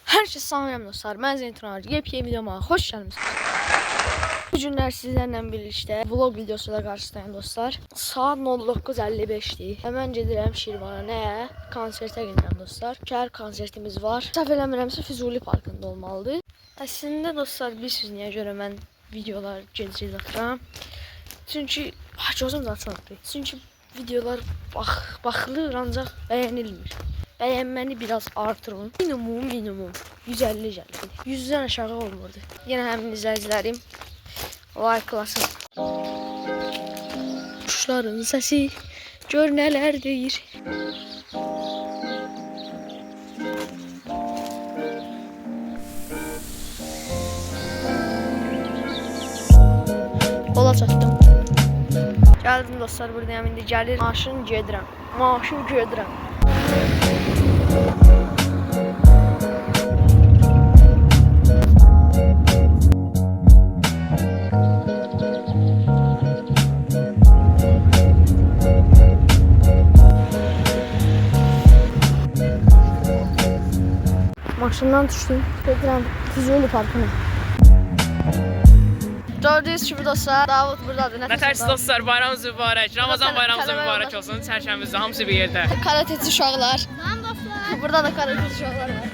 Herkese selam dostlar. Ben Zeynep Tunar. Yepyeni videoma hoş geldiniz. Bu günler sizlerle birlikte vlog videosuyla karşınızdayım dostlar. Saat 09:55'dir. Hemen gedirəm Şirvana. Nəyə? Konsertə gedirəm dostlar. Şəhər konsertimiz var. Səhv eləmirəmsə Füzuli parkında olmalıdır. Əslində dostlar, bilirsiniz niyə görə mən videolar gecikir atıram. Çünki gözüm də açıldı. Çünki videolar baxılır ancaq bəyənilmir. Bəyənməni biraz artırın. Minimum 150 gəldi. 100-dən aşağı olmurdu. Yenə həmin izləyicilərim likelasın. Kuşların səsi gör nələr deyir. Ola çatdım. Gəldim dostlar, buradayım indi gəlir. Maşın gedirəm. Maşından düşdüm. Gedirəm Füzuli parkına. Gördüyünüz kimi dostlar, Davud buradadır. Nə tərsiz dostlar, bayramınız mübarək, Ramazan bayramınız mübarək olsun. Çərşənbizdə hamısı bir yerdə. Karateci uşaqlar. Lan dostlar. Burada da karateci uşaqlar var.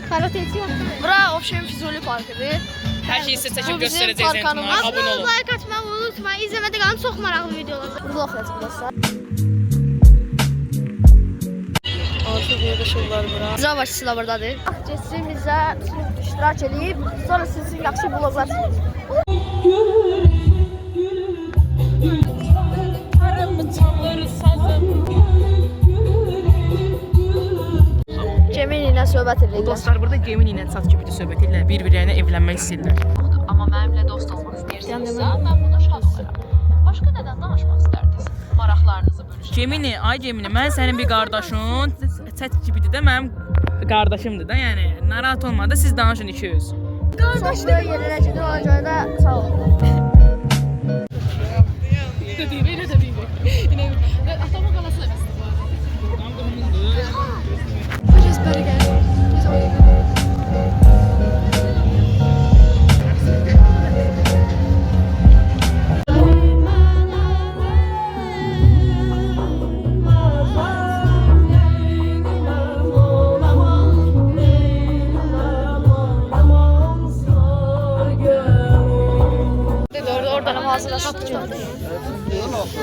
Karateci yok. Bura Obşeyin Füzuli parkıdır. Hər şeyi sizə çəkib Bu bizim göstərəcəyik parkanımız. Zeynep. Abunə olun. Like atmayı unutmayın. İzləmədə qalın, çox maraqlı videolar. Burada oxuyacaq dostlar. Altı bir ışıqlar bura. Bizə başçısı da buradadır. Geçimizə iştirak edib, sonra sizin yaxşı vloglar çəkəcək. Gemini ilə söhbət edirlər. Dostlar burada Gemini ilə çat gibi söhbət edirlər, bir-birlərinə evlənmək istəyirlər. Amma mənimlə dost olmaq istəyirsinizsə, mən buna şad olaram. Başqa nədən danışmaq istərdiniz? Maraqlarınızı bölüşün. Gemini, ay Gemini, mən sənin bir qardaşın, çat gibidir də mənim qardaşımdır da, yəni narahat olma da siz danışın ikiniz. Qardaşlar yerlərə gedir, ona görə də sağ olun.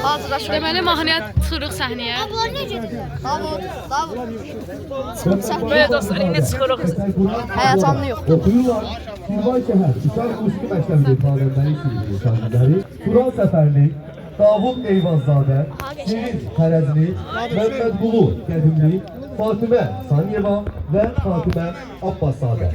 Hazırlaşın. Deməli mahnıya çıxırıq səhnəyə. Davud. Böyle dostlar, yine çıxırıq. Həyacanlı yox. Oxuyurlar. Şirvan şəhər Uşaq Musiqi Məktəbinin talibləri kimi şahidləri Turan Səfərli, Davud Eyvazzadə, Şirin Xərəzli, Məmmədqulu Qədimli, Fatimə Saniyeva və Fatimə Abbaszadə.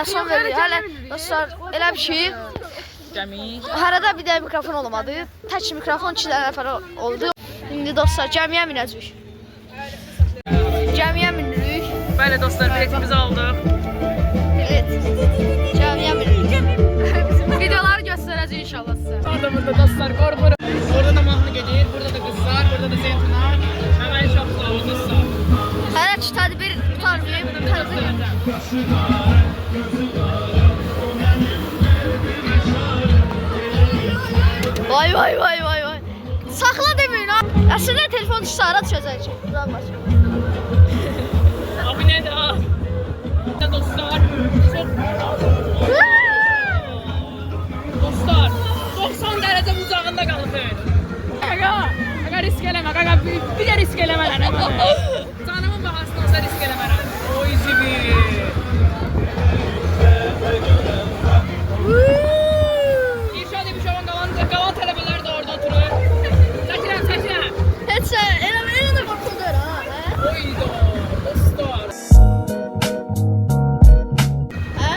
Cəmiyə son veririk. Hələ dostlar elə bir şey. Cəmi. Hərədə bir də mikrofon olmadı. Tək mikrofon 2 nəfər oldu. İndi dostlar cəmiyə minəcəyik. Cəmiyə minirik. Bəli dostlar, biletimizi aldıq. Evet. Cəmiyə minirik. Videoları göstərəcəyik inşallah sizə. Burada dostlar qorxuram. Orada da mahnı gedir, burada da qızlar, burada da Zeytunar. Həmən çox sağ olun dostlar. Hələ ki tədbir tutarmayıb. Vay vay vay vay vay. Saxla deməyin ha. Əslində telefon işarə düşəcək ki. Buradan baş. Abi nədir ha? Dostlar, çox... Dostlar, 90 dərəcə bucağında qalıbdır. Ağa risk eləmə, ağa bir də risk eləmə lənə mənə. Canımın bahasına olsa risk eləmərəm. Oy zibi. İrşad İbişovun qalan tələbələr də orada oturur. Çəkirəm. Heç elə də qorxuldur ha. Oydu, dostlar. Hə?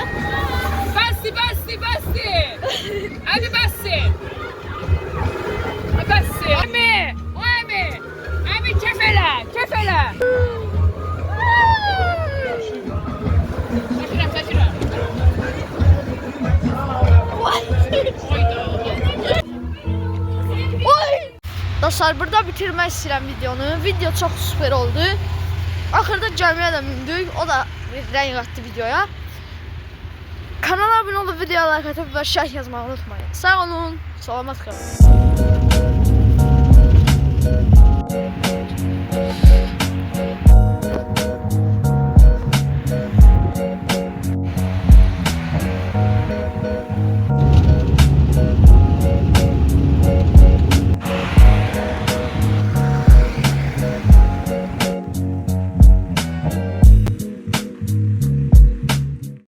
Bəsdi. Abi bəsdi. Bəsdi. Abi kefələ. Çəkirəm. Oy! Dostlar burada bitirmək istəyirəm videonu. Video çox super oldu. Axırda cəmiyə də mindik. O da bir rəng qatdı videoya. Kanala abunə olub videoya like atıb və şərh yazmağı unutmayın. Sağ olun, salamat qalın.